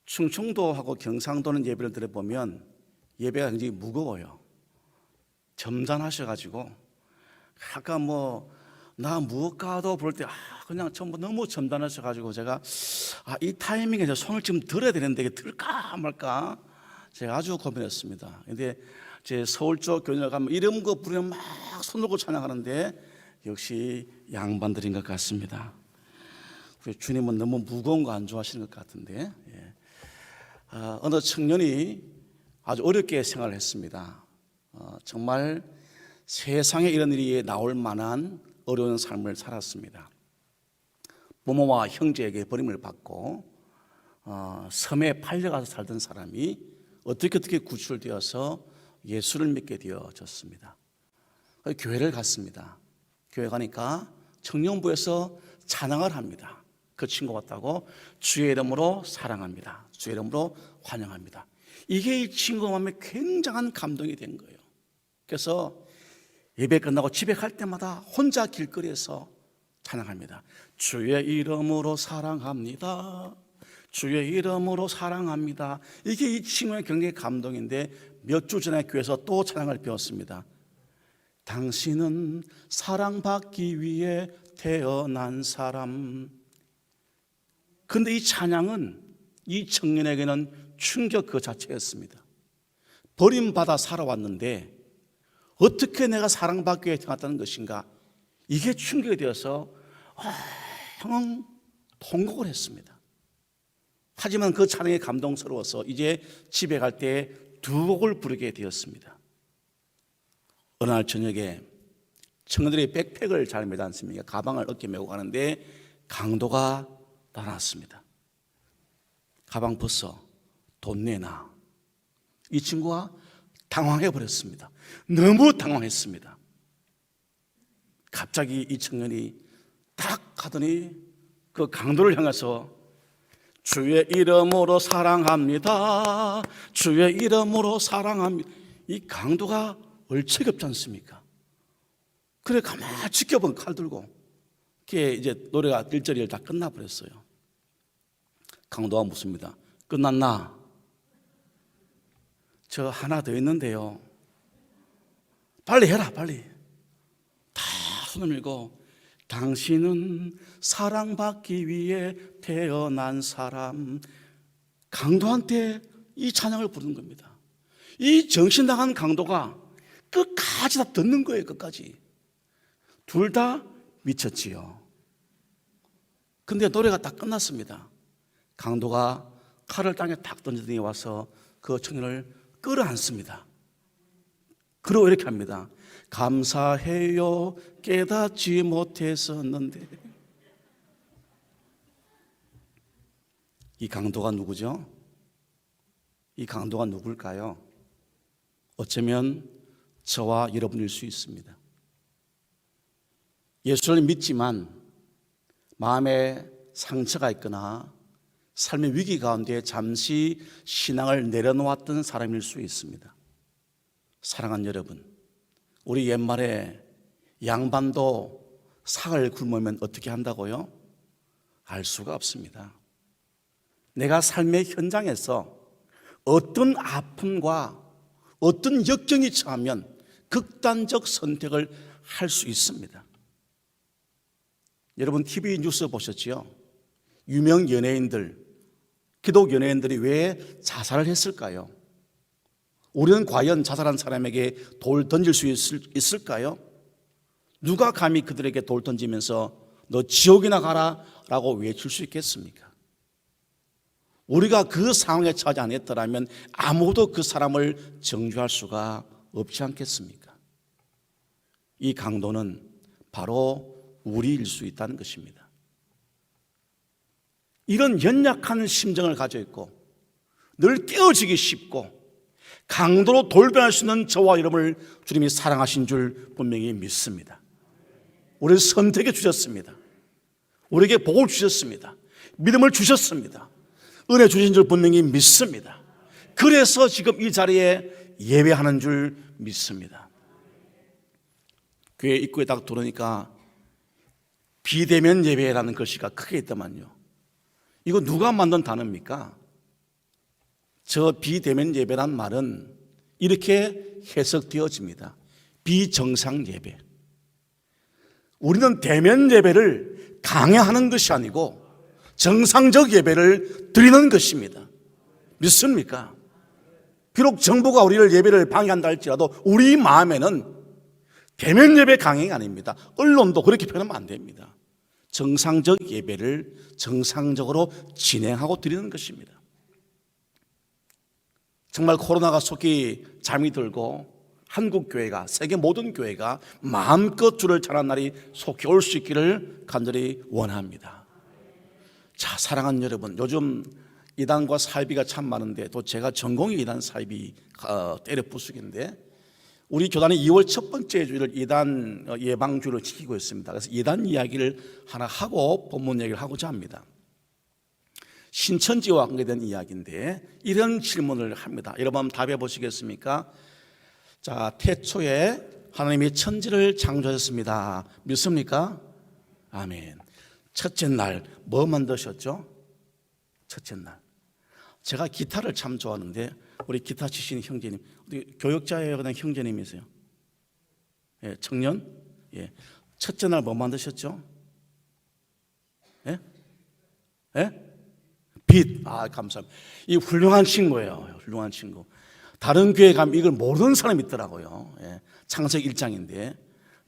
충청도하고 경상도는 예배를 들어보면 예배가 굉장히 무거워요. 점잖하셔가지고 약간 나 무엇가도 부를 때 그냥 전부 너무 점잖하셔가지고 제가 이 타이밍에 손을 좀 들어야 되는데 이게 들까 말까 제가 아주 고민했습니다. 근데 제 서울 쪽 교회를 가면 이런 거 부르면 막 손 들고 찬양하는데 역시 양반들인 것 같습니다. 우리 주님은 너무 무거운 거 안 좋아하시는 것 같은데 어느 청년이 아주 어렵게 생활을 했습니다. 정말 세상에 이런 일이 나올 만한 어려운 삶을 살았습니다. 부모와 형제에게 버림을 받고 섬에 팔려가서 살던 사람이 어떻게 구출되어서 예수를 믿게 되어졌습니다. 교회를 갔습니다. 교회 가니까 청년부에서 찬양을 합니다. 그 친구 왔다고 주의 이름으로 사랑합니다. 주의 이름으로 환영합니다. 이게 이 친구 마음에 굉장한 감동이 된 거예요. 그래서 예배 끝나고 집에 갈 때마다 혼자 길거리에서 찬양합니다. 주의 이름으로 사랑합니다. 주의 이름으로 사랑합니다. 이게 이 친구의 굉장히 감동인데 몇 주 전에 교회에서 또 찬양을 배웠습니다. 당신은 사랑받기 위해 태어난 사람. 그런데 이 찬양은 이 청년에게는 충격 그 자체였습니다. 버림받아 살아왔는데 어떻게 내가 사랑받기 위해 태어났다는 것인가, 이게 충격이 되어서 통곡을 했습니다. 하지만 그 찬양이 감동스러워서 이제 집에 갈 때 두 곡을 부르게 되었습니다. 어느 날 저녁에 청년들이 백팩을 잘 메지 않습니까? 가방을 어깨에 메고 가는데 강도가 나왔습니다. 가방 벗어, 돈 내놔. 이 친구가 당황해 버렸습니다. 너무 당황했습니다. 갑자기 이 청년이 딱 하더니 그 강도를 향해서 주의 이름으로 사랑합니다. 주의 이름으로 사랑합니다. 이 강도가 얼척이 없지 않습니까? 그래 가만히 지켜본 칼 들고 그게 이제 노래가 1절이 다 끝나버렸어요. 강도가 묻습니다. 끝났나? 저 하나 더 있는데요. 빨리 해라 빨리. 다 손을 밀고 당신은 사랑받기 위해 태어난 사람. 강도한테 이 찬양을 부르는 겁니다. 이 정신 나간 강도가 끝까지 다 듣는 거예요. 끝까지. 둘 다 미쳤지요. 근데 노래가 딱 끝났습니다. 강도가 칼을 땅에 탁 던지더니 와서 그 청년을 끌어안습니다. 그리고 이렇게 합니다. 감사해요. 깨닫지 못했었는데. 이 강도가 누구죠? 이 강도가 누굴까요? 어쩌면 저와 여러분일 수 있습니다. 예수를 믿지만 마음에 상처가 있거나 삶의 위기 가운데 잠시 신앙을 내려놓았던 사람일 수 있습니다. 사랑하는 여러분, 우리 옛말에 양반도 삭을 굶으면 어떻게 한다고요? 알 수가 없습니다. 내가 삶의 현장에서 어떤 아픔과 어떤 역경이 처하면 극단적 선택을 할 수 있습니다. 여러분 TV 뉴스 보셨지요? 유명 연예인들, 기독 연예인들이 왜 자살을 했을까요? 우리는 과연 자살한 사람에게 돌 던질 수 있을까요? 누가 감히 그들에게 돌 던지면서 너 지옥이나 가라 라고 외칠 수 있겠습니까? 우리가 그 상황에 처하지 않았더라면 아무도 그 사람을 정죄할 수가 없지 않겠습니까? 이 강도는 바로 우리일 수 있다는 것입니다. 이런 연약한 심정을 가지고 있고 늘 깨어지기 쉽고 강도로 돌변할 수 있는 저와 여러분을 주님이 사랑하신 줄 분명히 믿습니다. 우리를 선택해 주셨습니다. 우리에게 복을 주셨습니다. 믿음을 주셨습니다. 은혜 주신 줄 분명히 믿습니다. 그래서 지금 이 자리에 예배하는 줄 믿습니다. 교회 입구에 딱 들어오니까 비대면 예배라는 글씨가 크게 있더만요. 이거 누가 만든 단어입니까? 저 비대면 예배란 말은 이렇게 해석되어집니다. 비정상 예배. 우리는 대면 예배를 강요하는 것이 아니고 정상적 예배를 드리는 것입니다. 믿습니까? 비록 정부가 우리를 예배를 방해한다 할지라도 우리 마음에는 대면 예배 강행이 아닙니다. 언론도 그렇게 표현하면 안 됩니다. 정상적 예배를 정상적으로 진행하고 드리는 것입니다. 정말 코로나가 속히 잠이 들고 한국 교회가, 세계 모든 교회가 마음껏 주를 찬양하는 날이 속히 올 수 있기를 간절히 원합니다. 자, 사랑하는 여러분, 요즘 이단과 사이비가 참 많은데 또 제가 전공이 이단 사이비 때려 부수기인데 우리 교단이 2월 첫 번째 주일을 이단 예방주를 지키고 있습니다. 그래서 이단 이야기를 하나 하고 본문 얘기를 하고자 합니다. 신천지와 관계된 이야기인데 이런 질문을 합니다. 여러분 한번 답해 보시겠습니까? 자, 태초에 하나님이 천지를 창조하셨습니다. 믿습니까? 아멘. 첫째 날 뭐 만드셨죠? 첫째 날. 제가 기타를 참 좋아하는데 우리 기타 치시는 형제님, 교역자예요, 그냥 형제님이세요? 예, 청년? 예. 첫째 날 뭐 만드셨죠? 예? 예? 빛. 아, 감사합니다. 이 훌륭한 친구예요. 훌륭한 친구. 다른 교회 가면 이걸 모르는 사람이 있더라고요. 예. 창세기 1장인데.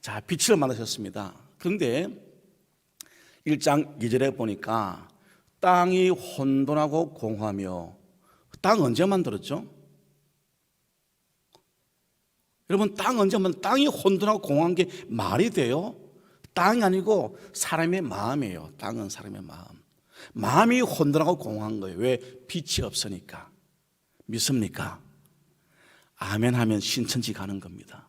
자, 빛을 만드셨습니다. 그런데 1장 2절에 보니까 땅이 혼돈하고 공허하며, 땅 언제 만들었죠? 여러분, 땅 언제 만들었죠? 땅이 혼돈하고 공허한 게 말이 돼요? 땅이 아니고 사람의 마음이에요. 땅은 사람의 마음. 마음이 혼돈하고 공허한 거예요. 왜? 빛이 없으니까. 믿습니까? 아멘 하면 신천지 가는 겁니다.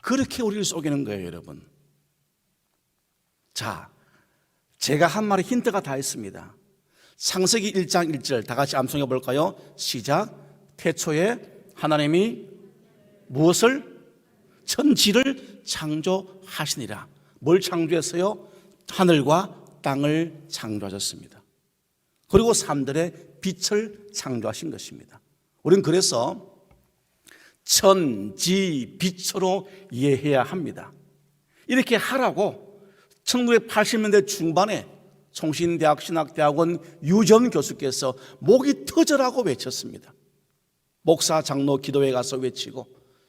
그렇게 우리를 속이는 거예요, 여러분. 자, 제가 한 말에 힌트가 다 있습니다. 창세기 1장 1절 다 같이 암송해 볼까요? 시작. 태초에 하나님이 무엇을? 천지를 창조하시니라. 뭘 창조했어요? 하늘과 땅을 창조하셨습니다. 그리고 사람들의 빛을 창조하신 것입니다. 우리는 그래서 천지빛으로 이해해야 합니다. 이렇게 하라고 1980년대 중반에 총신대학 신학대학원 유전 교수께서 목이 터져라고 외쳤습니다. 목사 장로 기도회 가서 외치고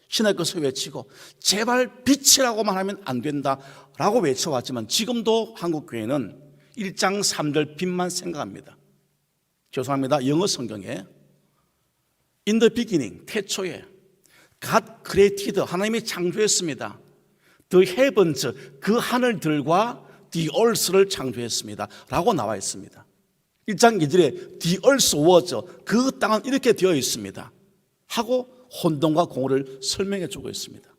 신학교에서 외치고 제발 빛이라고만 하면 안 된다라고 외쳐왔지만 지금도 한국교회는 1장 3절 빛만 생각합니다. 죄송합니다. 영어 성경에 In the beginning, 태초에 God created, 하나님이 창조했습니다. The heavens, 그 하늘들과 the earth를 창조했습니다 라고 나와 있습니다. 1장 2절에 the earth was, 그 땅은 이렇게 되어 있습니다 하고 혼돈과 공허를 설명해 주고 있습니다.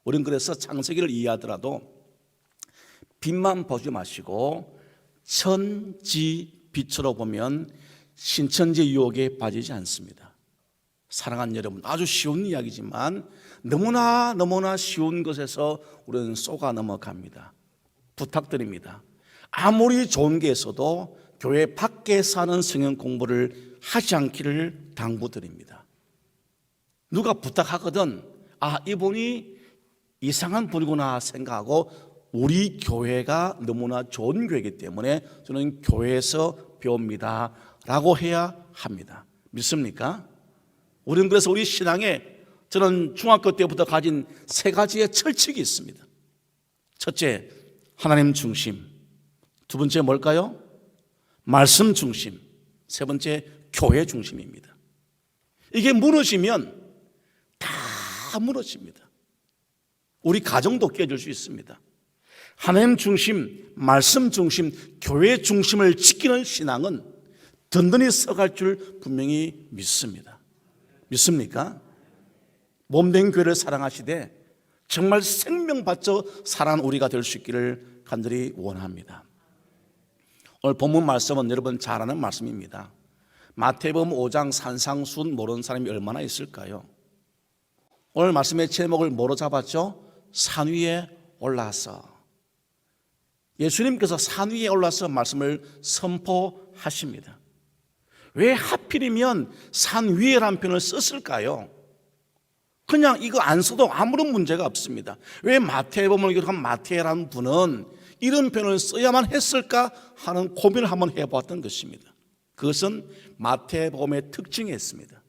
우리는 그래서 창세기를 이해하더라도 빛만 보지 마시고 천지빛으로 보면 신천지 유혹에 빠지지 않습니다. 사랑하는 여러분, 아주 쉬운 이야기지만 너무나 쉬운 것에서 우리는 쏘가 넘어갑니다. 부탁드립니다. 아무리 좋은 게 있어도 교회 밖에서 하는 성경 공부를 하지 않기를 당부드립니다. 누가 부탁하거든 아, 이분이 이상한 분이구나 생각하고 우리 교회가 너무나 좋은 교회이기 때문에 저는 교회에서 배웁니다 라고 해야 합니다. 믿습니까? 우리는 그래서 우리 신앙에 저는 중학교 때부터 가진 세 가지의 철칙이 있습니다. 첫째, 하나님 중심. 두 번째 뭘까요? 말씀 중심. 세 번째, 교회 중심입니다. 이게 무너지면 다 무너집니다. 우리 가정도 깨질 수 있습니다. 하나님 중심, 말씀 중심, 교회 중심을 지키는 신앙은 든든히 서갈 줄 분명히 믿습니다. 믿습니까? 몸된 교회를 사랑하시되 정말 생명 바쳐 살아난 우리가 될 수 있기를 간절히 원합니다. 오늘 본문 말씀은 여러분 잘 아는 말씀입니다. 마태복음 5장 산상수훈 모르는 사람이 얼마나 있을까요? 오늘 말씀의 제목을 뭐로 잡았죠? 산 위에 올라서. 예수님께서 산 위에 올라서 말씀을 선포하십니다. 왜 하필이면 산 위에라는 표현을 썼을까요? 그냥 이거 안 써도 아무런 문제가 없습니다. 왜 마태복음을 기록한 마태라는 분은 이런 표현을 써야만 했을까 하는 고민을 한번 해보았던 것입니다. 그것은 마태복음의 특징이 있습니다.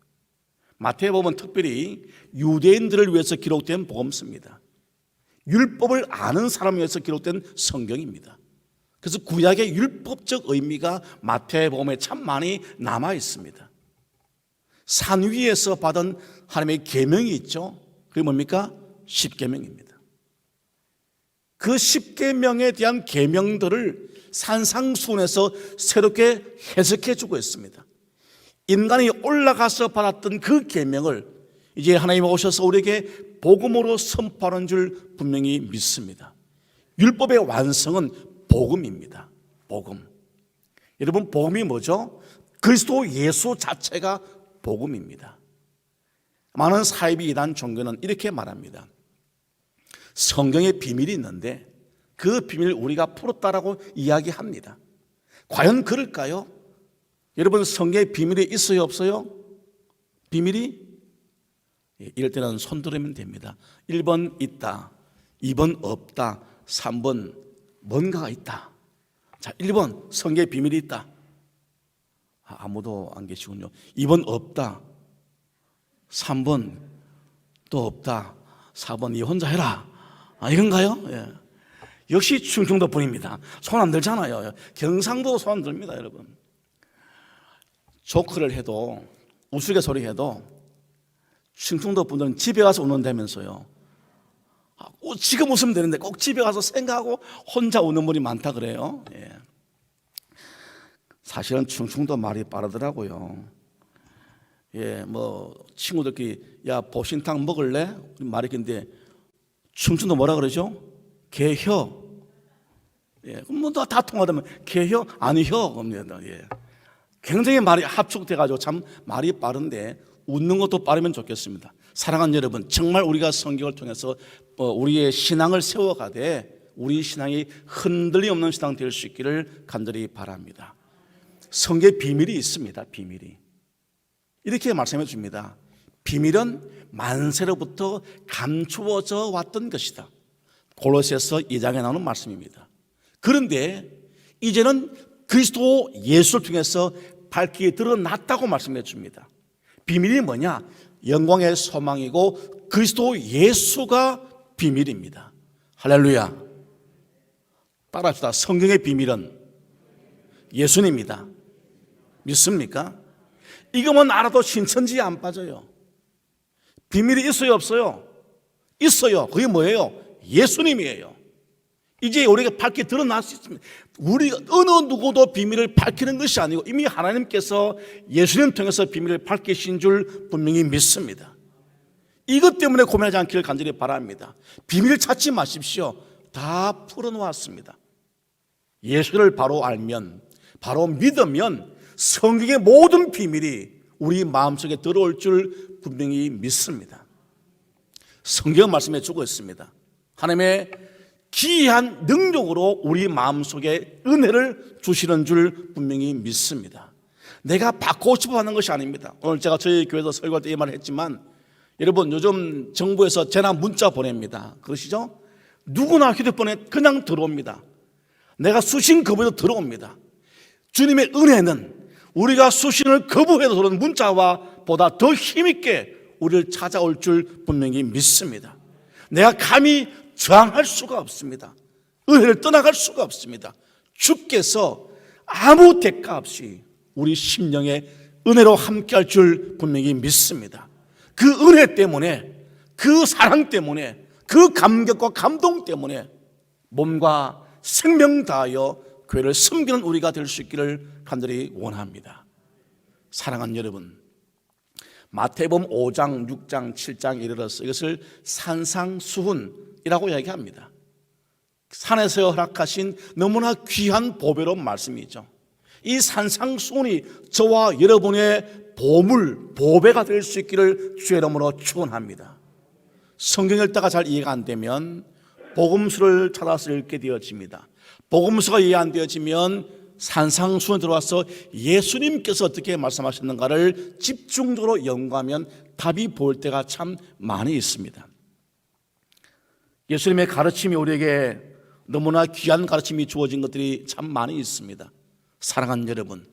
마태복음은 특별히 유대인들을 위해서 기록된 복음서입니다. 율법을 아는 사람을 위해서 기록된 성경입니다. 그래서 구약의 율법적 의미가 마태복음에 참 많이 남아 있습니다. 산 위에서 받은 하나님의 계명이 있죠. 그게 뭡니까? 십계명입니다. 그 십계명에 대한 계명들을 산상수훈에서 새롭게 해석해 주고 있습니다. 인간이 올라가서 받았던 그 계명을 이제 하나님 오셔서 우리에게 복음으로 선포하는 줄 분명히 믿습니다. 율법의 완성은 복음입니다. 복음. 여러분, 복음이 뭐죠? 그리스도 예수 자체가 복음입니다. 많은 사이비 이단 종교는 이렇게 말합니다. 성경에 비밀이 있는데 그 비밀을 우리가 풀었다라고 이야기합니다. 과연 그럴까요? 여러분, 성경에 비밀이 있어요, 없어요? 비밀이? 이럴 때는 손 들으면 됩니다. 1번 있다, 2번 없다, 3번 뭔가가 있다. 자, 1번 성경에 비밀이 있다. 아무도 안 계시군요. 2번 없다, 3번 또 없다, 4번 이 혼자 해라. 이건가요? 예. 역시 충청도 분입니다. 손 안 들잖아요. 경상도 손 안 듭니다, 여러분. 조크를 해도, 우스갯소리 해도 충청도 분들은 집에 가서 웃는다면서요. 지금 웃으면 되는데 꼭 집에 가서 생각하고 혼자 우는 분이 많다 그래요. 예. 사실은 충청도 말이 빠르더라고요. 예, 뭐 친구들끼리 야 보신탕 먹을래? 말이 근데 충청도 뭐라 그러죠? 개혀. 예, 뭐 다 통하다면 개혀 아니혀 겁니다. 예. 굉장히 말이 합축돼가지고 참 말이 빠른데 웃는 것도 빠르면 좋겠습니다. 사랑하는 여러분, 정말 우리가 성경을 통해서 우리의 신앙을 세워가되 우리 신앙이 흔들림 없는 신앙 될 수 있기를 간절히 바랍니다. 성경에 비밀이 있습니다. 비밀이 이렇게 말씀해 줍니다. 비밀은 만세로부터 감추어져 왔던 것이다. 골로새서 2장에 나오는 말씀입니다. 그런데 이제는 그리스도 예수를 통해서 밝히 드러났다고 말씀해 줍니다. 비밀이 뭐냐? 영광의 소망이고 그리스도 예수가 비밀입니다. 할렐루야. 따라합시다. 성경의 비밀은 예수님입니다. 믿습니까? 이것만 알아도 신천지에 안 빠져요. 비밀이 있어요, 없어요? 있어요. 그게 뭐예요? 예수님이에요. 이제 우리가 밝게 드러날 수 있습니다. 우리 어느 누구도 비밀을 밝히는 것이 아니고 이미 하나님께서 예수님 통해서 비밀을 밝히신 줄 분명히 믿습니다. 이것 때문에 고민하지 않기를 간절히 바랍니다. 비밀을 찾지 마십시오. 다 풀어놓았습니다. 예수를 바로 알면, 바로 믿으면 성경의 모든 비밀이 우리 마음속에 들어올 줄 분명히 믿습니다. 성경 말씀해 주고 있습니다. 하나님의 기이한 능력으로 우리 마음속에 은혜를 주시는 줄 분명히 믿습니다. 내가 받고 싶어 하는 것이 아닙니다. 오늘 제가 저희 교회에서 설교할 때 이 말을 했지만 여러분, 요즘 정부에서 재난 문자 보냅니다. 그러시죠? 누구나 휴대폰에 그냥 들어옵니다. 내가 수신 거부해도 들어옵니다. 주님의 은혜는 우리가 수신을 거부해도 들어오는 문자와 보다 더 힘있게 우리를 찾아올 줄 분명히 믿습니다. 내가 감히 저항할 수가 없습니다. 은혜를 떠나갈 수가 없습니다. 주께서 아무 대가 없이 우리 심령에 은혜로 함께할 줄 분명히 믿습니다. 그 은혜 때문에, 그 사랑 때문에, 그 감격과 감동 때문에 몸과 생명 다하여 교회를 섬기는 우리가 될 수 있기를 간절히 원합니다. 사랑하는 여러분, 마태복음 5장, 6장, 7장 이르러서 이것을 산상수훈이라고 이야기합니다. 산에서 허락하신 너무나 귀한 보배로운 말씀이죠. 이 산상수훈이 저와 여러분의 보물, 보배가 될 수 있기를 주의 이름으로 축원합니다. 성경 읽다가 잘 이해가 안 되면 복음서를 찾아서 읽게 되어집니다. 복음서가 이해 안 되어지면 산상수훈에 들어와서 예수님께서 어떻게 말씀하셨는가를 집중적으로 연구하면 답이 보일 때가 참 많이 있습니다. 예수님의 가르침이 우리에게 너무나 귀한 가르침이 주어진 것들이 참 많이 있습니다. 사랑하는 여러분,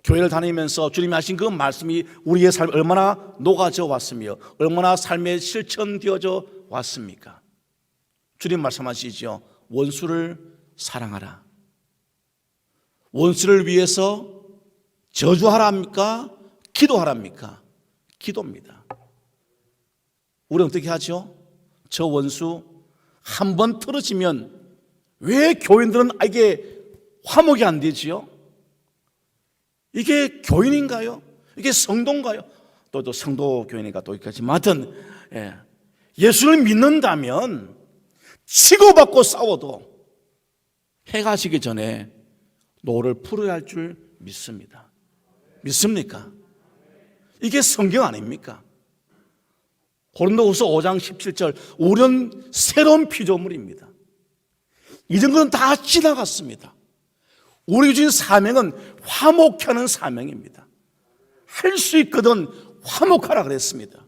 교회를 다니면서 주님이 하신 그 말씀이 우리의 삶에 얼마나 녹아져 왔으며 얼마나 삶에 실천되어져 왔습니까? 주님 말씀하시죠. 원수를 사랑하라. 원수를 위해서 저주하랍니까? 기도하랍니까? 기도입니다. 우리는 어떻게 하죠? 저 원수 한 번 틀어지면 왜 교인들은 이게 화목이 안 되지요? 이게 교인인가요? 이게 성도인가요? 또 성도 교인이니까 또 있겠지만 하여튼 예수를 믿는다면 치고받고 싸워도 해가 지기 전에 노를 풀어야 할 줄 믿습니다. 믿습니까? 이게 성경 아닙니까? 고린도후서 5장 17절 우리는 새로운 피조물입니다. 이전 것은 다 지나갔습니다. 우리 주신 사명은 화목하는 사명입니다. 할 수 있거든 화목하라 그랬습니다.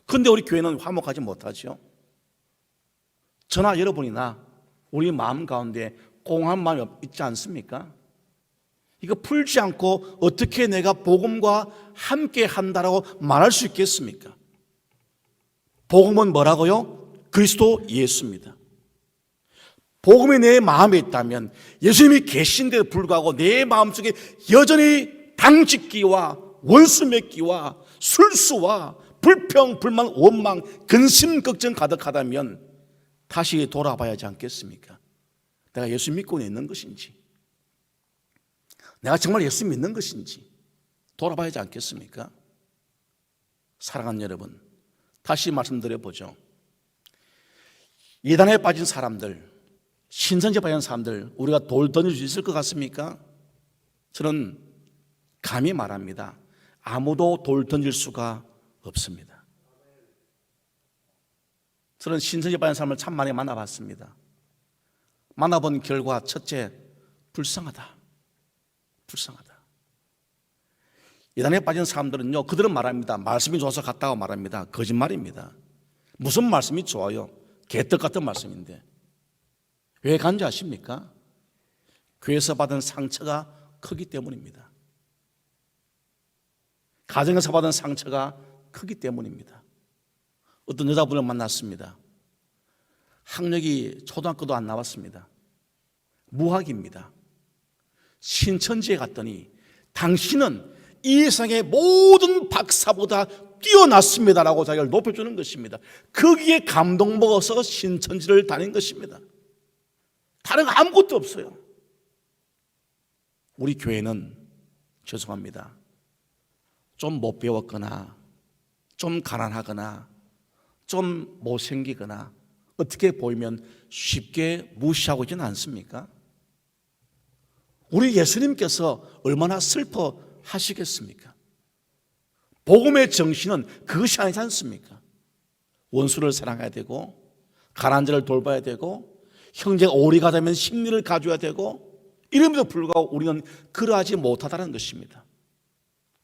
그런데 우리 교회는 화목하지 못하죠. 저나 여러분이나 우리 마음 가운데 공허한 마음이 있지 않습니까? 이거 풀지 않고 어떻게 내가 복음과 함께 한다라고 말할 수 있겠습니까? 복음은 뭐라고요? 그리스도 예수입니다. 복음이 내 마음에 있다면 예수님이 계신데도 불구하고 내 마음속에 여전히 당짓기와 원수 맺기와 술수와 불평, 불만, 원망, 근심, 걱정 가득하다면 다시 돌아봐야 하지 않겠습니까? 내가 예수 믿고 있는 것인지, 내가 정말 예수 믿는 것인지 돌아봐야 하지 않겠습니까? 사랑하는 여러분, 다시 말씀드려보죠. 이단에 빠진 사람들, 신선지에 빠진 사람들 우리가 돌 던질 수 있을 것 같습니까? 저는 감히 말합니다. 아무도 돌 던질 수가 없습니다. 저는 신선지에 빠진 사람을 참 많이 만나봤습니다. 만나본 결과 첫째, 불쌍하다. 이단에 빠진 사람들은요, 그들은 말합니다. 말씀이 좋아서 갔다고 말합니다. 거짓말입니다. 무슨 말씀이 좋아요? 개떡 같은 말씀인데 왜 간지 아십니까? 교회에서 받은 상처가 크기 때문입니다. 가정에서 받은 상처가 크기 때문입니다. 어떤 여자분을 만났습니다. 학력이 초등학교도 안 나왔습니다. 무학입니다. 신천지에 갔더니 당신은 이 세상의 모든 박사보다 뛰어났습니다라고 자기를 높여주는 것입니다. 거기에 감동 먹어서 신천지를 다닌 것입니다. 다른 거 아무것도 없어요. 우리 교회는 죄송합니다. 좀 못 배웠거나 좀 가난하거나 좀 못생기거나 어떻게 보이면 쉽게 무시하고 있지는 않습니까? 우리 예수님께서 얼마나 슬퍼하시겠습니까? 복음의 정신은 그것이 아니지 않습니까? 원수를 사랑해야 되고 가난한 자를 돌봐야 되고 형제가 오리가 되면 심리를 가져야 되고 이름에도 불구하고 우리는 그러하지 못하다는 것입니다.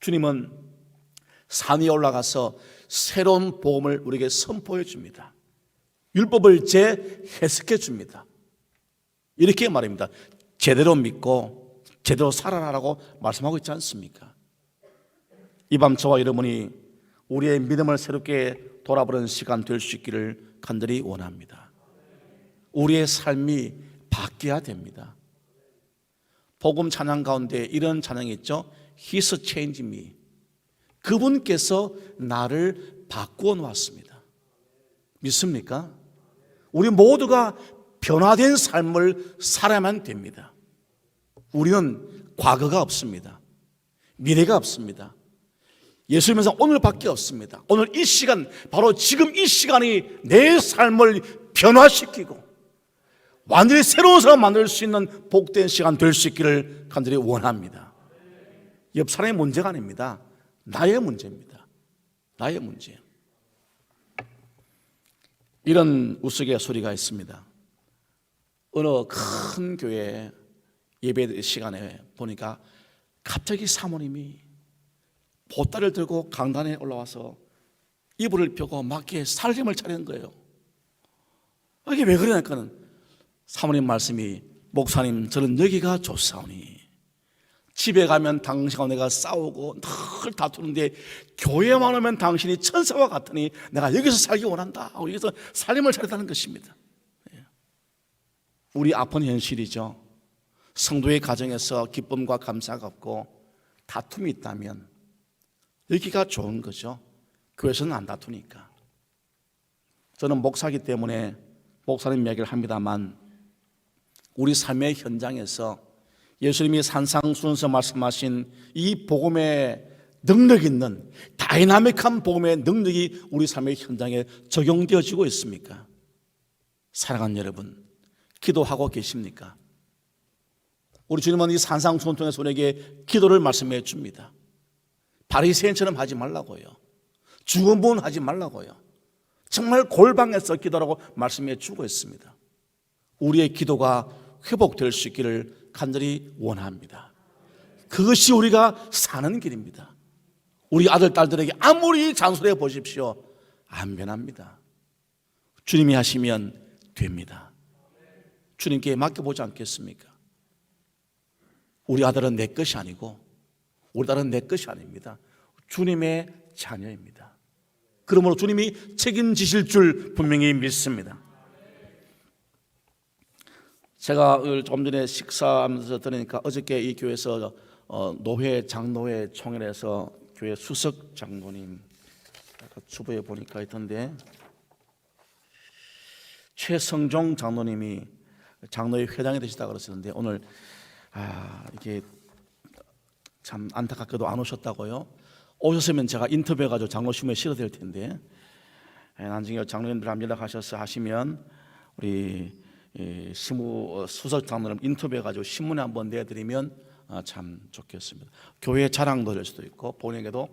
주님은 산 위에 올라가서 새로운 복음을 우리에게 선포해 줍니다. 율법을 재해석해 줍니다. 이렇게 말합니다. 제대로 믿고 제대로 살아라라고 말씀하고 있지 않습니까? 이 밤 저와 여러분이 우리의 믿음을 새롭게 돌아보는 시간 될 수 있기를 간절히 원합니다. 우리의 삶이 바뀌어야 됩니다. 복음 찬양 가운데 이런 찬양이 있죠. He's changed me. 그분께서 나를 바꾸어 놓았습니다. 믿습니까? 우리 모두가 변화된 삶을 살아야만 됩니다. 우리는 과거가 없습니다. 미래가 없습니다. 예수 믿으면서 오늘밖에 없습니다. 오늘 이 시간, 바로 지금 이 시간이 내 삶을 변화시키고 완전히 새로운 사람 만들 수 있는 복된 시간 될 수 있기를 간절히 원합니다. 옆 사람의 문제가 아닙니다. 나의 문제입니다. 나의 문제. 이런 우스갯소리가 있습니다. 어느 큰 교회 예배 시간에 보니까 갑자기 사모님이 보따리를 들고 강단에 올라와서 이불을 펴고 맞게 살림을 차리는 거예요. 이게 왜 그러냐니까는 사모님 말씀이 목사님 저는 여기가 좋사오니 집에 가면 당신과 내가 싸우고 늘 다투는데 교회만 오면 당신이 천사와 같으니 내가 여기서 살기 원한다 하고 여기서 살림을 차렸다는 것입니다. 우리 아픈 현실이죠. 성도의 가정에서 기쁨과 감사가 없고 다툼이 있다면 여기가 좋은 거죠. 교회에서는 안 다투니까. 저는 목사이기 때문에 목사님 이야기를 합니다만 우리 삶의 현장에서 예수님이 산상수훈에서 말씀하신 이 복음의 능력 있는 다이나믹한 복음의 능력이 우리 삶의 현장에 적용되어지고 있습니까? 사랑하는 여러분, 기도하고 계십니까? 우리 주님은 이 산상수훈을 통해서 우리에게 기도를 말씀해 줍니다. 바리새인처럼 하지 말라고요. 죽은 분 하지 말라고요. 정말 골방에서 기도라고 말씀해 주고 있습니다. 우리의 기도가 회복될 수 있기를 간절히 원합니다. 그것이 우리가 사는 길입니다. 우리 아들, 딸들에게 아무리 잔소리해 보십시오. 안 변합니다. 주님이 하시면 됩니다. 주님께 맡겨보지 않겠습니까? 우리 아들은 내 것이 아니고 우리 딸은 내 것이 아닙니다. 주님의 자녀입니다. 그러므로 주님이 책임지실 줄 분명히 믿습니다. 제가 조금 전에 식사하면서 들으니까 어저께 이 교회에서 노회 장로회 총회에서 교회 수석 장로님 주부에 보니까 있던데 최성종 장로님이 장로회 회장이 되시다고 그러시는데 오늘 이게 참 안타깝게도 안 오셨다고요. 오셨으면 제가 인터뷰해가지고 장로심에 실어드릴 텐데 나중에 장로님들 한번 연락하셔서 하시면 우리 수석 장로님 인터뷰해가지고 신문에 한번 내드리면 참 좋겠습니다. 교회 자랑도 될 수도 있고 본인에게도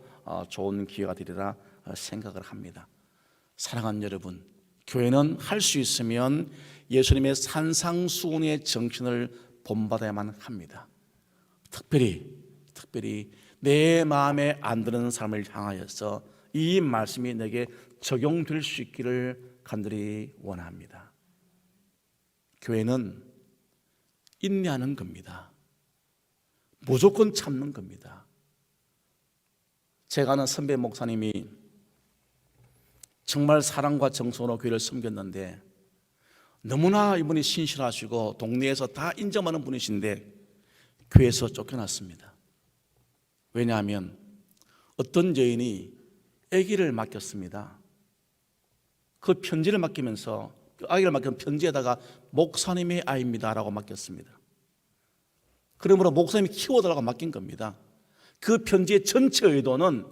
좋은 기회가 되리라 생각을 합니다. 사랑하는 여러분, 교회는 할 수 있으면 예수님의 산상수훈의 정신을 본받아야만 합니다. 특별히 내 마음에 안 드는 삶을 향하여서 이 말씀이 내게 적용될 수 있기를 간절히 원합니다. 교회는 인내하는 겁니다. 무조건 참는 겁니다. 제가 아는 선배 목사님이 정말 사랑과 정성으로 교회를 섬겼는데 너무나 이분이 신실하시고 동네에서 다 인정하는 분이신데 교회에서 쫓겨났습니다. 왜냐하면 어떤 여인이 아기를 맡겼습니다. 그 편지를 맡기면서 아기를 맡긴 편지에다가 목사님의 아이입니다라고 맡겼습니다. 그러므로 목사님이 키워달라고 맡긴 겁니다. 그 편지의 전체 의도는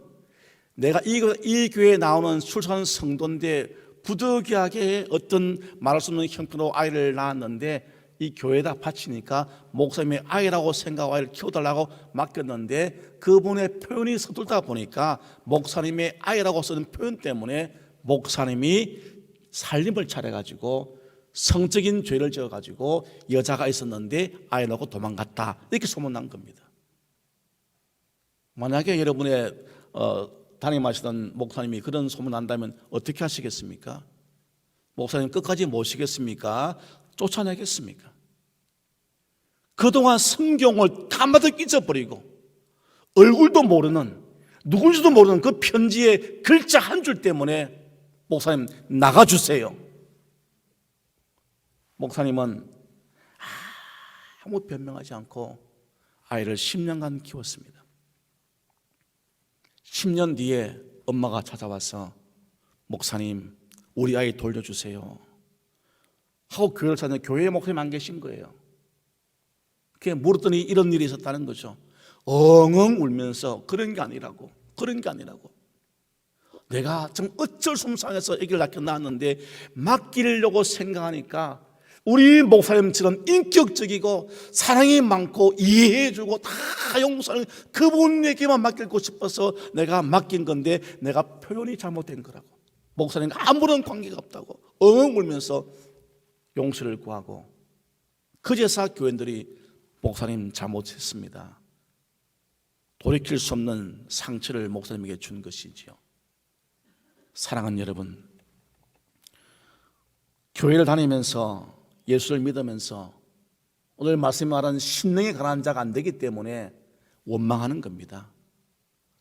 내가 이 교회에 나오는 출산 성도인데 부득이하게 어떤 말할 수 없는 형편으로 아이를 낳았는데 이 교회에다 바치니까 목사님의 아이라고 생각하고 아이를 키워달라고 맡겼는데 그분의 표현이 서툴다 보니까 목사님의 아이라고 쓰는 표현 때문에 목사님이 살림을 차려가지고 성적인 죄를 지어가지고 여자가 있었는데 아이 낳고 도망갔다 이렇게 소문난 겁니다. 만약에 여러분의 담임하시던 목사님이 그런 소문난다면 어떻게 하시겠습니까? 목사님 끝까지 모시겠습니까? 쫓아내겠습니까? 그동안 성경을 까마득 잊어버리고 얼굴도 모르는 누군지도 모르는 그 편지의 글자 한 줄 때문에 목사님 나가주세요. 목사님은 아무 변명하지 않고 아이를 10년간 키웠습니다. 10년 뒤에 엄마가 찾아와서 목사님 우리 아이 돌려주세요 하고 교회를 찾는데 교회에 목사님 안 계신 거예요. 그게 물었더니 이런 일이 있었다는 거죠. 엉엉 울면서 그런 게 아니라고 내가 좀 어쩔 수 없는 상황에서 아기를 낳았는데 맡기려고 생각하니까 우리 목사님처럼 인격적이고 사랑이 많고 이해해주고 다 용서하는 그분에게만 맡기고 싶어서 내가 맡긴 건데 내가 표현이 잘못된 거라고. 목사님과 아무런 관계가 없다고 엉엉 울면서 용서를 구하고, 그제서 교인들이 목사님 잘못했습니다, 돌이킬 수 없는 상처를 목사님에게 준 것이지요. 사랑하는 여러분, 교회를 다니면서 예수를 믿으면서 오늘 말씀이 말하는 신령에 관한 자가 안 되기 때문에 원망하는 겁니다.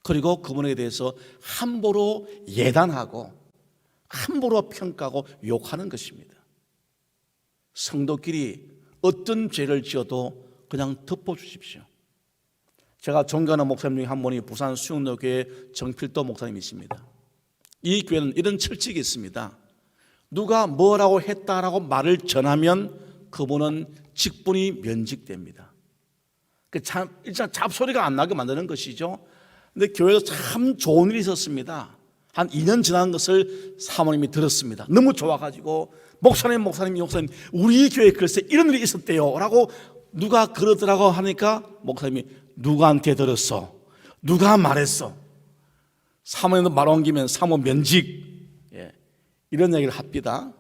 그리고 그분에 대해서 함부로 예단하고 함부로 평가하고 욕하는 것입니다. 성도끼리 어떤 죄를 지어도 그냥 덮어주십시오. 제가 존경하는 목사님 중에 한 분이 부산 수영로교회 정필도 목사님이십니다. 이 교회는 이런 철칙이 있습니다. 누가 뭐라고 했다라고 말을 전하면 그분은 직분이 면직됩니다. 일단 잡소리가 안 나게 만드는 것이죠. 근데 교회에서 참 좋은 일이 있었습니다. 한 2년 지난 것을 사모님이 들었습니다. 너무 좋아가지고 목사님, 우리 교회에 글쎄 이런 일이 있었대요 라고 누가 그러더라고 하니까 목사님이 누구한테 들었어? 누가 말했어? 사모님도 말 옮기면 사모 면직, 이런 얘기를 합니다.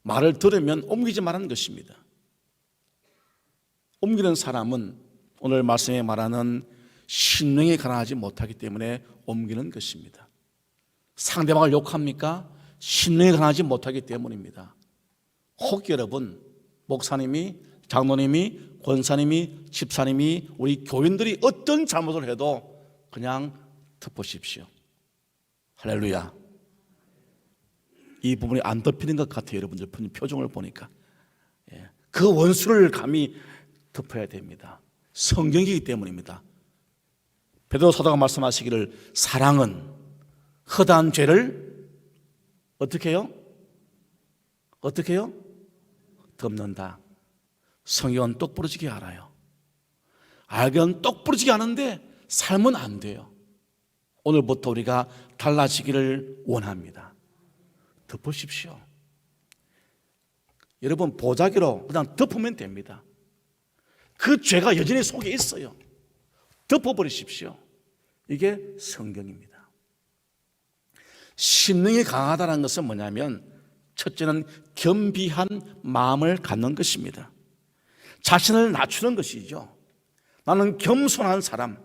말을 들으면 옮기지 말라는 것입니다. 옮기는 사람은 오늘 말씀에 말하는 신령에 가난하지 못하기 때문에 옮기는 것입니다. 상대방을 욕합니까? 신령에 가난하지 못하기 때문입니다. 혹 여러분, 목사님이, 장로님이, 권사님이, 집사님이, 우리 교인들이 어떤 잘못을 해도 그냥 덮으십시오. 할렐루야. 이 부분이 안 덮이는 것 같아요. 여러분들 표정을 보니까. 그 원수를 감히 덮어야 됩니다. 성경이기 때문입니다. 베드로 사도가 말씀하시기를 사랑은 허다한 죄를 어떻게 해요? 덮는다. 성경은 똑부러지게 알아요. 알기는 똑부러지게 아는데 삶은 안 돼요. 오늘부터 우리가 달라지기를 원합니다. 덮으십시오. 여러분, 보자기로 그냥 덮으면 됩니다. 그 죄가 여전히 속에 있어요. 덮어버리십시오. 이게 성경입니다. 신령이 강하다는 것은 뭐냐면, 첫째는 겸비한 마음을 갖는 것입니다. 자신을 낮추는 것이죠. 나는 겸손한 사람,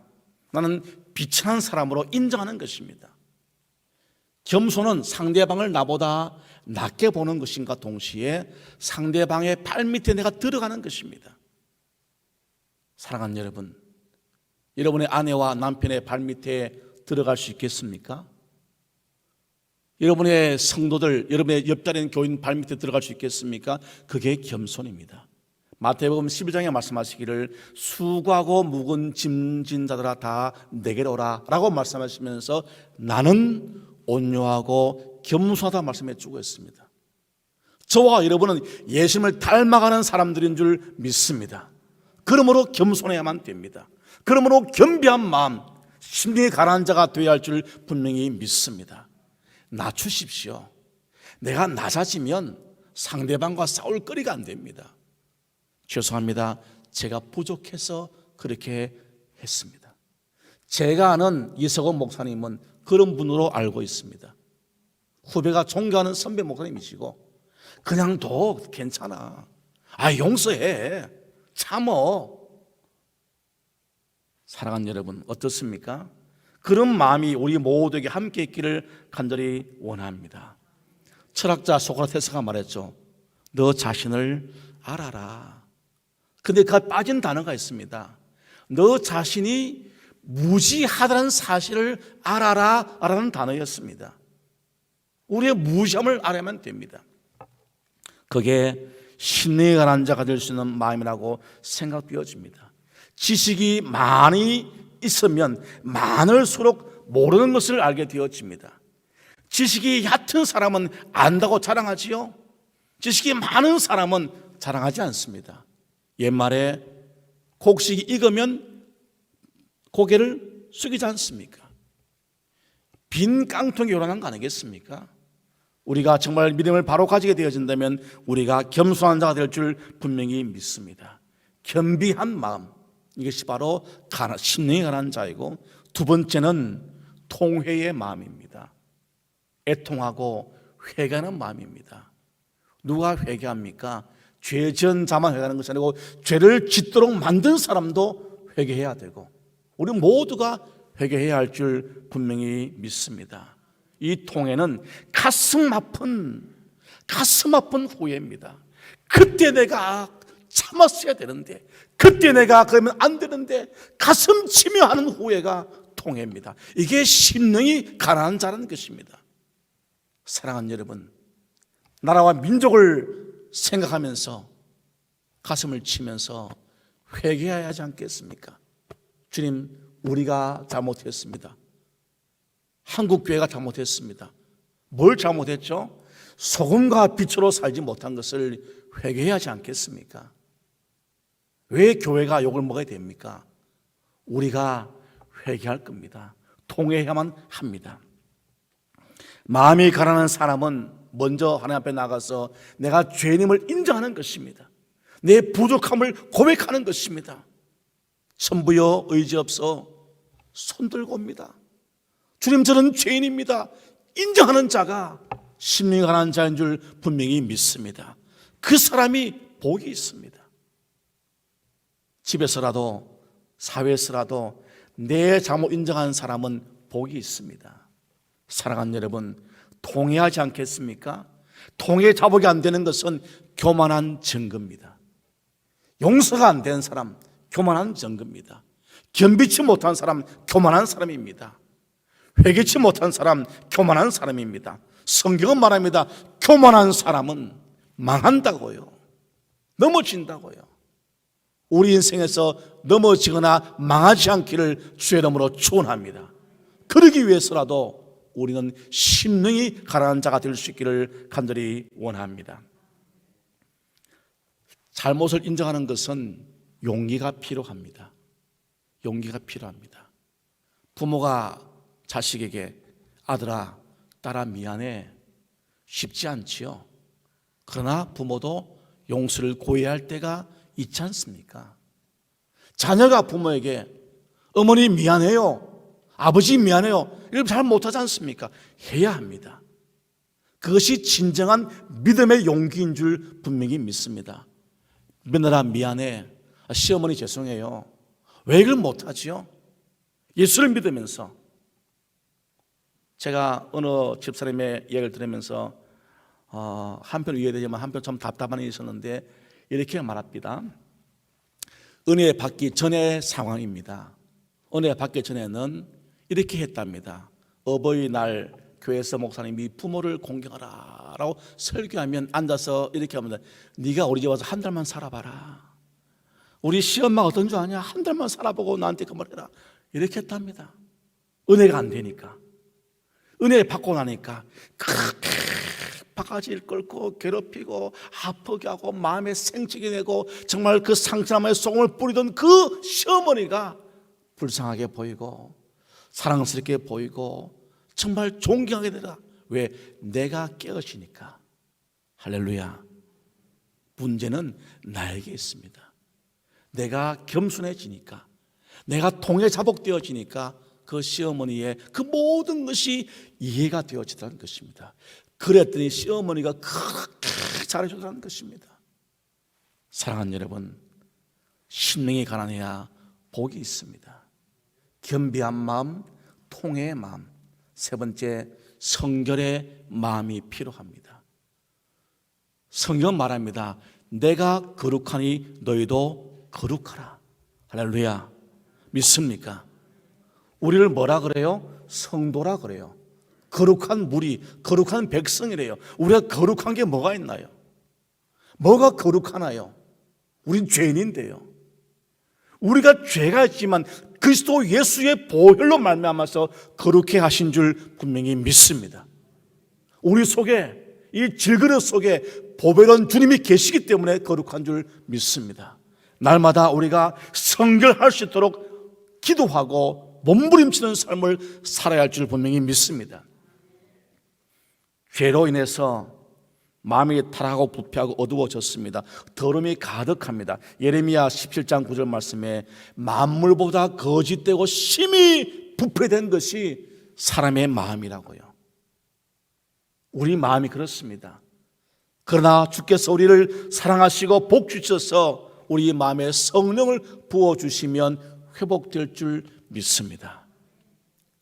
나는 비천한 사람으로 인정하는 것입니다. 겸손은 상대방을 나보다 낮게 보는 것인가 동시에 상대방의 발밑에 내가 들어가는 것입니다. 사랑하는 여러분, 여러분의 아내와 남편의 발밑에 들어갈 수 있겠습니까? 여러분의 성도들, 여러분의 옆자리 있는 교인 발밑에 들어갈 수 있겠습니까? 그게 겸손입니다. 마태복음 11장에 말씀하시기를 수고하고 무거운 짐진 자들아 다 내게로 오라 라고 말씀하시면서 나는 온유하고 겸손하다 말씀해 주고 있습니다. 저와 여러분은 예수님을 닮아가는 사람들인 줄 믿습니다. 그러므로 겸손해야만 됩니다. 그러므로 겸비한 마음, 심령이 가난한 자가 되어야 할 줄 분명히 믿습니다. 낮추십시오. 내가 낮아지면 상대방과 싸울 거리가 안 됩니다. 죄송합니다. 제가 부족해서 그렇게 했습니다. 제가 아는 이석원 목사님은 그런 분으로 알고 있습니다. 후배가 존경하는 선배 목사님이시고 그냥 둬, 괜찮아, 용서해, 참어. 사랑하는 여러분, 어떻습니까? 그런 마음이 우리 모두에게 함께 있기를 간절히 원합니다. 철학자 소크라테스가 말했죠. 너 자신을 알아라. 근데 그 빠진 단어가 있습니다. 너 자신이 무지하다는 사실을 알아라 라는 단어였습니다. 우리의 무지함을 알아야만 됩니다. 그게 신뢰에 관한 자가 될 수 있는 마음이라고 생각되어집니다. 지식이 많이 있으면 많을수록 모르는 것을 알게 되어집니다. 지식이 얕은 사람은 안다고 자랑하지요. 지식이 많은 사람은 자랑하지 않습니다. 옛말에 곡식이 익으면 고개를 숙이지 않습니까? 빈 깡통이 요란한 거 아니겠습니까? 우리가 정말 믿음을 바로 가지게 되어진다면 우리가 겸손한 자가 될 줄 분명히 믿습니다. 겸비한 마음, 이것이 바로 신령이 가난한 자이고, 두 번째는 통회의 마음입니다. 애통하고 회개하는 마음입니다. 누가 회개합니까? 죄 지은 자만 회개하는 것이 아니고 죄를 짓도록 만든 사람도 회개해야 되고 우리 모두가 회개해야 할 줄 분명히 믿습니다. 이 통해는 가슴 아픈 후회입니다. 그때 내가 참았어야 되는데, 그때 내가 그러면 안 되는데 가슴 치며 하는 후회가 통해입니다. 이게 심령이 가난한 자라는 것입니다. 사랑하는 여러분, 나라와 민족을 생각하면서 가슴을 치면서 회개해야 하지 않겠습니까? 주님, 우리가 잘못했습니다. 한국교회가 잘못했습니다. 뭘 잘못했죠? 소금과 빛으로 살지 못한 것을 회개해야 하지 않겠습니까? 왜 교회가 욕을 먹어야 됩니까? 우리가 회개할 겁니다. 통회해야만 합니다. 마음이 가난한 사람은 먼저 하나님 앞에 나가서 내가 죄인임을 인정하는 것입니다. 내 부족함을 고백하는 것입니다. 천부여 의지 없어 손 들고 옵니다. 주님, 저는 죄인입니다. 인정하는 자가 심령이 가난한 자인 줄 분명히 믿습니다. 그 사람이 복이 있습니다. 집에서라도 사회에서라도 내 잘못 인정하는 사람은 복이 있습니다. 사랑하는 여러분, 통회하지 않겠습니까? 통회 자복이 안 되는 것은 교만한 증거입니다. 용서가 안 되는 사람 교만한 증거입니다. 겸비치 못한 사람 교만한 사람입니다. 회개치 못한 사람 교만한 사람입니다. 성경은 말합니다. 교만한 사람은 망한다고요. 넘어진다고요. 우리 인생에서 넘어지거나 망하지 않기를 주의 이름으로 축원합니다. 그러기 위해서라도 우리는 심령이 가난한 자가 될 수 있기를 간절히 원합니다. 잘못을 인정하는 것은 용기가 필요합니다. 용기가 필요합니다. 부모가 자식에게 아들아, 딸아 미안해 쉽지 않지요. 그러나 부모도 용서를 고해야 할 때가 있지 않습니까? 자녀가 부모에게 어머니 미안해요, 아버지 미안해요 이걸 잘 못하지 않습니까? 해야 합니다. 그것이 진정한 믿음의 용기인 줄 분명히 믿습니다. 며느라 미안해, 시어머니 죄송해요. 왜 이걸 못하지요? 예수를 믿으면서. 제가 어느 집사람의 이야기를 들으면서 한편 이해되지만 한편 좀 답답한 일이 있었는데 이렇게 말합니다. 은혜 받기 전의 상황입니다. 은혜 받기 전에는 이렇게 했답니다. 어버이날 교회에서 목사님이 부모를 공경하라 라고 설교하면 앉아서 이렇게 합니다. 네가 우리 집 와서 한 달만 살아봐라. 우리 시엄마가 어떤 줄 아냐? 한 달만 살아보고 나한테 그 말 해라. 이렇게 했답니다. 은혜가 안 되니까. 은혜 받고 나니까 그렇게 바가지를 끌고 괴롭히고 아프게 하고 마음에 생채기 내고 정말 그 상처남에 똥을 뿌리던 그 시어머니가 불쌍하게 보이고 사랑스럽게 보이고 정말 존경하게 되라. 왜? 내가 깨어지니까. 할렐루야. 문제는 나에게 있습니다. 내가 겸손해지니까, 내가 통해 자복되어지니까 그 시어머니의 그 모든 것이 이해가 되어지다는 것입니다. 그랬더니 시어머니가 그렇게 잘해줬다는 것입니다. 사랑하는 여러분, 심령이 가난해야 복이 있습니다. 겸비한 마음, 통해의 마음. 세 번째, 성결의 마음이 필요합니다. 성경 말합니다. 내가 거룩하니 너희도 거룩하라. 할렐루야. 믿습니까? 우리를 뭐라 그래요? 성도라 그래요. 거룩한 무리, 거룩한 백성이래요. 우리가 거룩한 게 뭐가 있나요? 뭐가 거룩하나요? 우린 죄인인데요. 우리가 죄가 있지만 그리스도 예수의 보혈로 말미암아서 거룩해 하신 줄 분명히 믿습니다. 우리 속에, 이 질그릇 속에 보배로운 주님이 계시기 때문에 거룩한 줄 믿습니다. 날마다 우리가 성결할 수 있도록 기도하고 몸부림치는 삶을 살아야 할 줄 분명히 믿습니다. 죄로 인해서 마음이 타락하고 부패하고 어두워졌습니다. 더러움이 가득합니다. 예레미야 17장 9절 말씀에 만물보다 거짓되고 심히 부패된 것이 사람의 마음이라고요. 우리 마음이 그렇습니다. 그러나 주께서 우리를 사랑하시고 복 주셔서 우리 마음에 성령을 부어주시면 회복될 줄 믿습니다.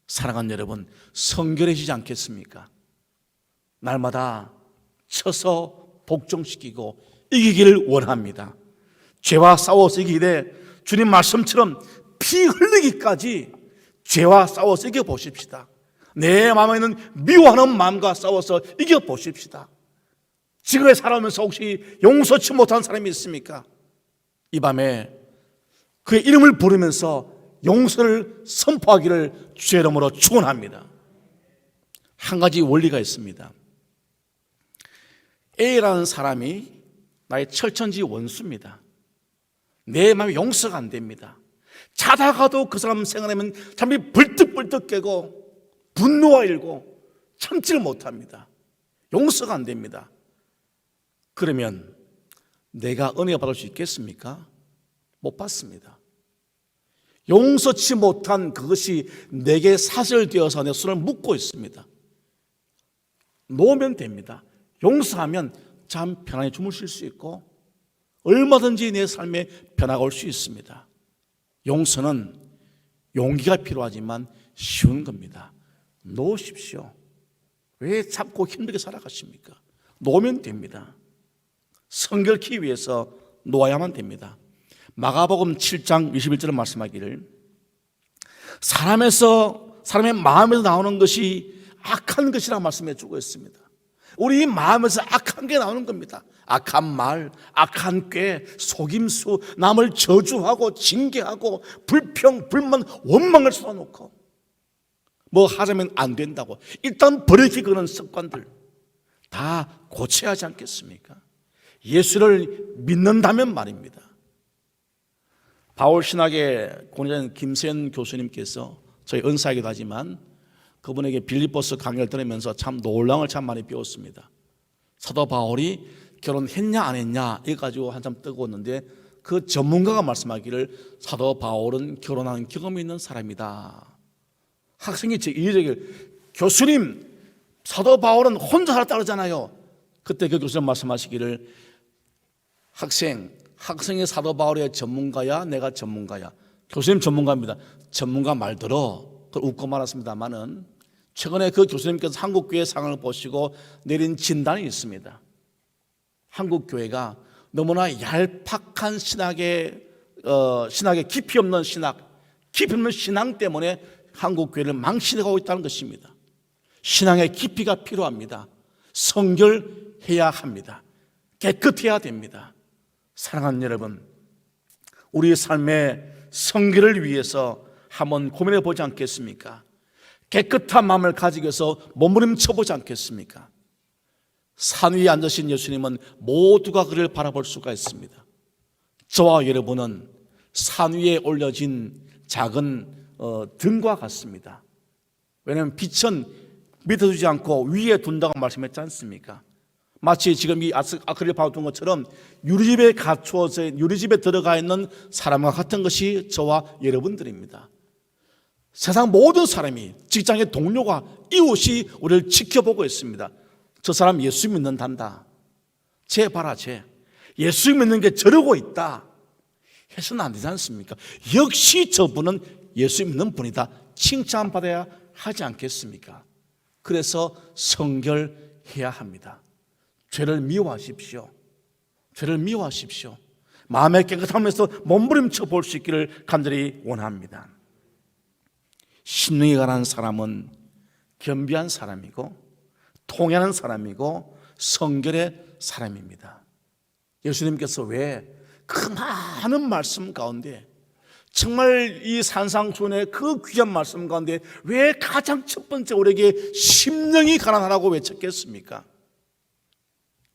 사랑하는 여러분, 성결해지지 않겠습니까? 날마다 쳐서 복종시키고 이기기를 원합니다. 죄와 싸워서 이기되 주님 말씀처럼 피 흘리기까지 죄와 싸워서 이겨보십시다. 내 마음에 있는 미워하는 마음과 싸워서 이겨보십시다. 지금에 살아오면서 혹시 용서치 못한 사람이 있습니까? 이 밤에 그의 이름을 부르면서 용서를 선포하기를 주의 이름으로 축원합니다. 한 가지 원리가 있습니다. A라는 사람이 나의 철천지 원수입니다. 내 마음이 용서가 안 됩니다. 자다가도 그 사람 생각하면 잠이 벌떡벌떡 깨고 분노가 일고 참지를 못합니다. 용서가 안 됩니다. 그러면 내가 은혜가 받을 수 있겠습니까? 못 받습니다. 용서치 못한 그것이 내게 사슬되어서 내 손을 묶고 있습니다. 놓으면 됩니다. 용서하면 잠 편안히 주무실 수 있고 얼마든지 내 삶에 변화가 올 수 있습니다. 용서는 용기가 필요하지만 쉬운 겁니다. 놓으십시오. 왜 잡고 힘들게 살아가십니까? 놓으면 됩니다. 성결케 위해서 놓아야만 됩니다. 마가복음 7장 21절에 말씀하기를 사람의 마음에서 나오는 것이 악한 것이라고 말씀해 주고 있습니다. 우리 마음에서 악한 게 나오는 겁니다. 악한 말, 악한 꾀, 속임수, 남을 저주하고 징계하고 불평, 불만, 원망을 쏟아놓고 뭐 하자면 안 된다고 일단 버리기 그런 습관들 다 고쳐야 하지 않겠습니까? 예수를 믿는다면 말입니다. 바울 신학의 권위자인 김세현 교수님께서 저희 은사이기도 하지만 그분에게 빌립보서 강의를 들으면서 참 놀라움을 참 많이 배웠습니다. 사도 바울이 결혼했냐 안 했냐 이거 가지고 한참 뜨거웠는데 그 전문가가 말씀하기를 사도 바울은 결혼한 경험이 있는 사람이다. 학생이 제 이의적을 교수님 사도 바울은 혼자 살았다 그러잖아요. 그때 그 교수님 말씀하시기를 학생이 사도 바울의 전문가야 내가 전문가야? 교수님 전문가입니다. 전문가 말 들어. 그걸 웃고 말았습니다만은 최근에 그 교수님께서 한국교회 상황을 보시고 내린 진단이 있습니다. 한국교회가 너무나 얄팍한 신학의 깊이 없는 신앙 때문에 한국교회를 망신해가고 있다는 것입니다. 신앙의 깊이가 필요합니다. 성결해야 합니다. 깨끗해야 됩니다. 사랑하는 여러분, 우리의 삶의 성결을 위해서 한번 고민해 보지 않겠습니까? 깨끗한 마음을 가지고 해서 몸부림쳐 보지 않겠습니까? 산 위에 앉으신 예수님은 모두가 그를 바라볼 수가 있습니다. 저와 여러분은 산 위에 올려진 작은 등과 같습니다. 왜냐하면 빛은 밑에 두지 않고 위에 둔다고 말씀했지 않습니까? 마치 지금 이 아크릴 바우 둔 것처럼 유리집에 들어가 있는 사람과 같은 것이 저와 여러분들입니다. 세상 모든 사람이 직장의 동료가 이웃이 우리를 지켜보고 있습니다. 저 사람 예수 믿는단다. 쟤 봐라 쟤. 예수 믿는 게 저러고 있다. 해서는 안 되지 않습니까? 역시 저분은 예수 믿는 분이다. 칭찬받아야 하지 않겠습니까? 그래서 성결해야 합니다. 죄를 미워하십시오. 죄를 미워하십시오. 마음의 깨끗함에서 몸부림쳐 볼 수 있기를 간절히 원합니다. 신령에 관한 사람은 겸비한 사람이고 통하는 사람이고 성결의 사람입니다. 예수님께서 왜 그 많은 말씀 가운데 정말 이 산상수훈의 그 귀한 말씀 가운데 왜 가장 첫 번째 우리에게 심령이 가난하라고 외쳤겠습니까?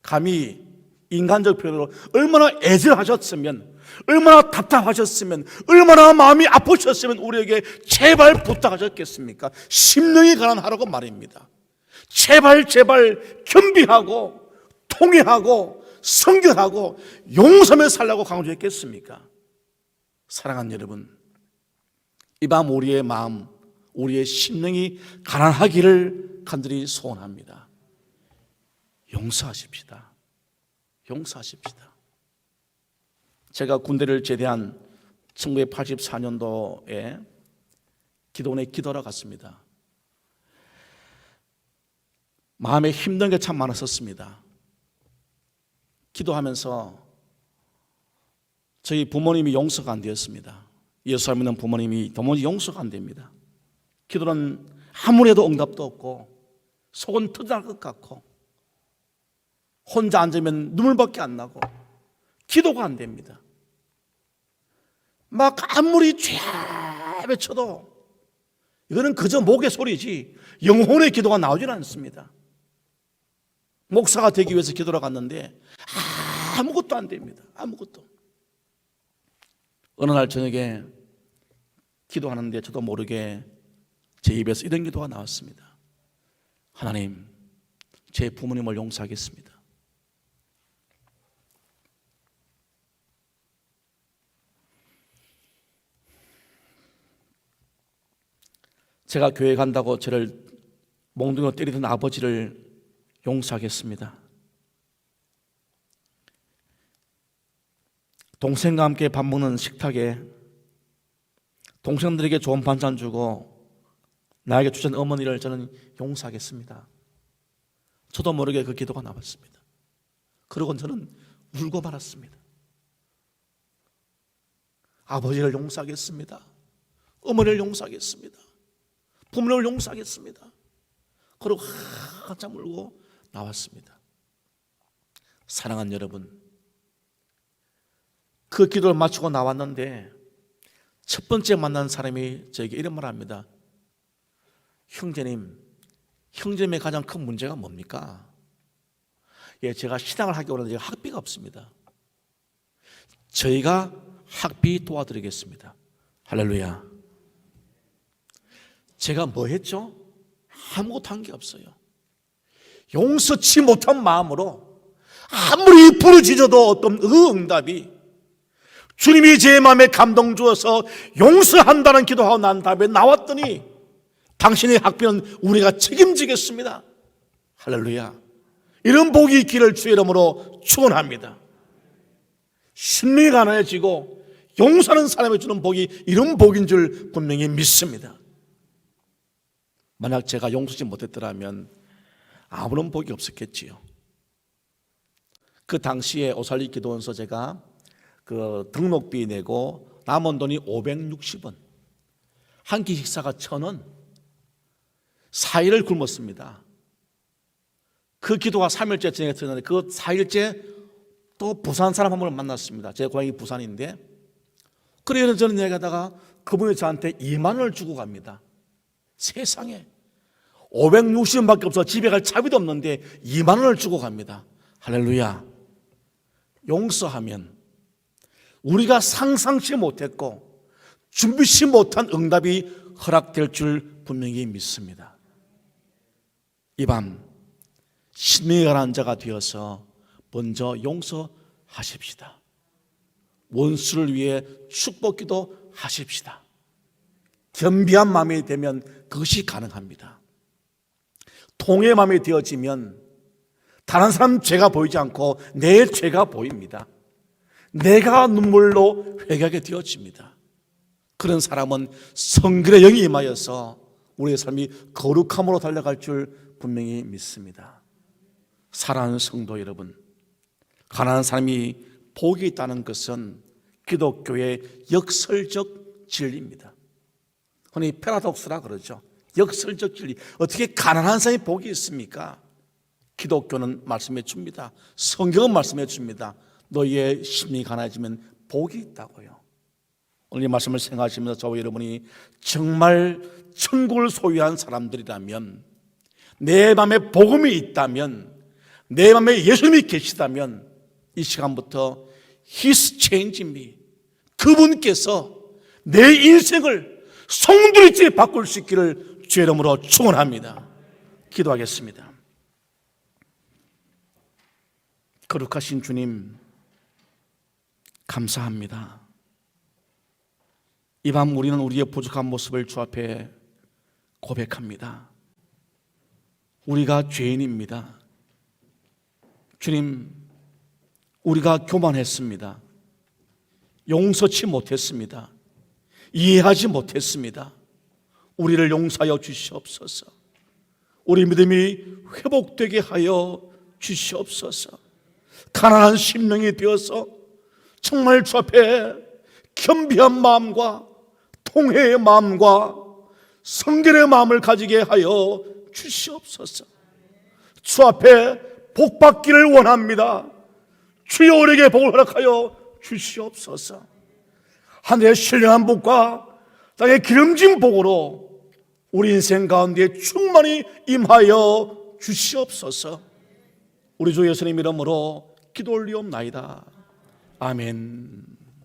감히 인간적 표현으로 얼마나 애절하셨으면, 얼마나 답답하셨으면, 얼마나 마음이 아프셨으면 우리에게 제발 부탁하셨겠습니까? 심령이 가난하라고 말입니다. 제발 겸비하고 통회하고 성결하고 용서하며 살라고 강조했겠습니까? 사랑하는 여러분, 이 밤 우리의 마음, 우리의 심령이 가난하기를 간절히 소원합니다. 용서하십시다. 용서하십시다. 제가 군대를 제대한 1984년도에 기도원에 기도하러 갔습니다. 마음에 힘든 게 참 많았었습니다. 기도하면서 저희 부모님이 용서가 안 되었습니다. 예수 믿는 부모님이 도무지 용서가 안 됩니다. 기도는 아무리 해도 응답도 없고 속은 터져날 것 같고 혼자 앉으면 눈물밖에 안 나고 기도가 안 됩니다. 막 아무리 죄 외쳐도 이거는 그저 목의 소리지 영혼의 기도가 나오질 않습니다. 목사가 되기 위해서 기도를 갔는데 아무것도 안 됩니다. 아무것도. 어느 날 저녁에 기도하는데 저도 모르게 제 입에서 이런 기도가 나왔습니다. 하나님, 제 부모님을 용서하겠습니다. 제가 교회 간다고 저를 몽둥이로 때리던 아버지를 용서하겠습니다. 동생과 함께 밥 먹는 식탁에 동생들에게 좋은 반찬 주고 나에게 주신 어머니를 저는 용서하겠습니다. 저도 모르게 그 기도가 나왔습니다. 그러고 저는 울고 말았습니다. 아버지를 용서하겠습니다. 어머니를 용서하겠습니다. 부모님을 용서하겠습니다. 그리고 한참 울고 나왔습니다. 사랑하는 여러분, 그 기도를 마치고 나왔는데 첫 번째 만난 사람이 저에게 이런 말을 합니다. 형제님, 형제님의 가장 큰 문제가 뭡니까? 예, 제가 신앙을 하기 원하는데 학비가 없습니다. 저희가 학비 도와드리겠습니다. 할렐루야. 제가 뭐 했죠? 아무것도 한 게 없어요. 용서치 못한 마음으로 아무리 부르짖어도 어떤 응답이 주님이 제 마음에 감동 주어서 용서한다는 기도하고 난 다음에 나왔더니 당신의 학비는 우리가 책임지겠습니다. 할렐루야. 이런 복이 있기를 주의 이름으로 축원합니다. 심령이 가난해지고 용서하는 사람이 주는 복이 이런 복인 줄 분명히 믿습니다. 만약 제가 용서하지 못했더라면 아무런 복이 없었겠지요. 그 당시에 오살리 기도원서 제가 그 등록비 내고 남은 돈이 560원, 한 끼 식사가 1,000원, 4일을 굶었습니다. 그 기도가 3일째 진행했었는데 그 4일째 또 부산 사람 한 분을 만났습니다. 제 고향이 부산인데, 그래서 저는 얘기하다가 그분이 저한테 2만 원을 주고 갑니다. 세상에 560원밖에 없어 집에 갈 차비도 없는데 2만 원을 주고 갑니다. 할렐루야. 용서하면 우리가 상상치 못했고 준비치 못한 응답이 허락될 줄 분명히 믿습니다. 이 밤 심령이 가난한 자가 되어서 먼저 용서하십시다. 원수를 위해 축복기도 하십시다. 겸비한 마음이 되면 그것이 가능합니다. 통의 마음이 되어지면 다른 사람 죄가 보이지 않고 내 죄가 보입니다. 내가 눈물로 회개하게 되어집니다. 그런 사람은 성결의 영이 임하여서 우리의 삶이 거룩함으로 달려갈 줄 분명히 믿습니다. 사랑하는 성도 여러분, 가난한 사람이 복이 있다는 것은 기독교의 역설적 진리입니다. 흔히 패러독스라 그러죠. 역설적 진리. 어떻게 가난한 사람이 복이 있습니까? 기독교는 말씀해 줍니다. 성경은 말씀해 줍니다. 너희의 심령이 가난해지면 복이 있다고요. 오늘 이 말씀을 생각하시면서 저와 여러분이 정말 천국을 소유한 사람들이라면, 내 마음에 복음이 있다면, 내 마음에 예수님이 계시다면 이 시간부터 He's changing me, 그분께서 내 인생을 송두리째 바꿀 수 있기를 주의 이름으로 축원합니다. 기도하겠습니다. 거룩하신 주님, 감사합니다. 이 밤 우리는 우리의 부족한 모습을 주 앞에 고백합니다. 우리가 죄인입니다. 주님, 우리가 교만했습니다. 용서치 못했습니다. 이해하지 못했습니다. 우리를 용서하여 주시옵소서. 우리 믿음이 회복되게 하여 주시옵소서. 가난한 심령이 되어서 정말 주 앞에 겸비한 마음과 통회의 마음과 성결의 마음을 가지게 하여 주시옵소서. 주 앞에 복받기를 원합니다. 주여 우리에게 복을 허락하여 주시옵소서. 하늘의 신령한 복과 땅의 기름진 복으로 우리 인생 가운데 충만히 임하여 주시옵소서. 우리 주 예수님 이름으로 기도 올리옵나이다. 아멘.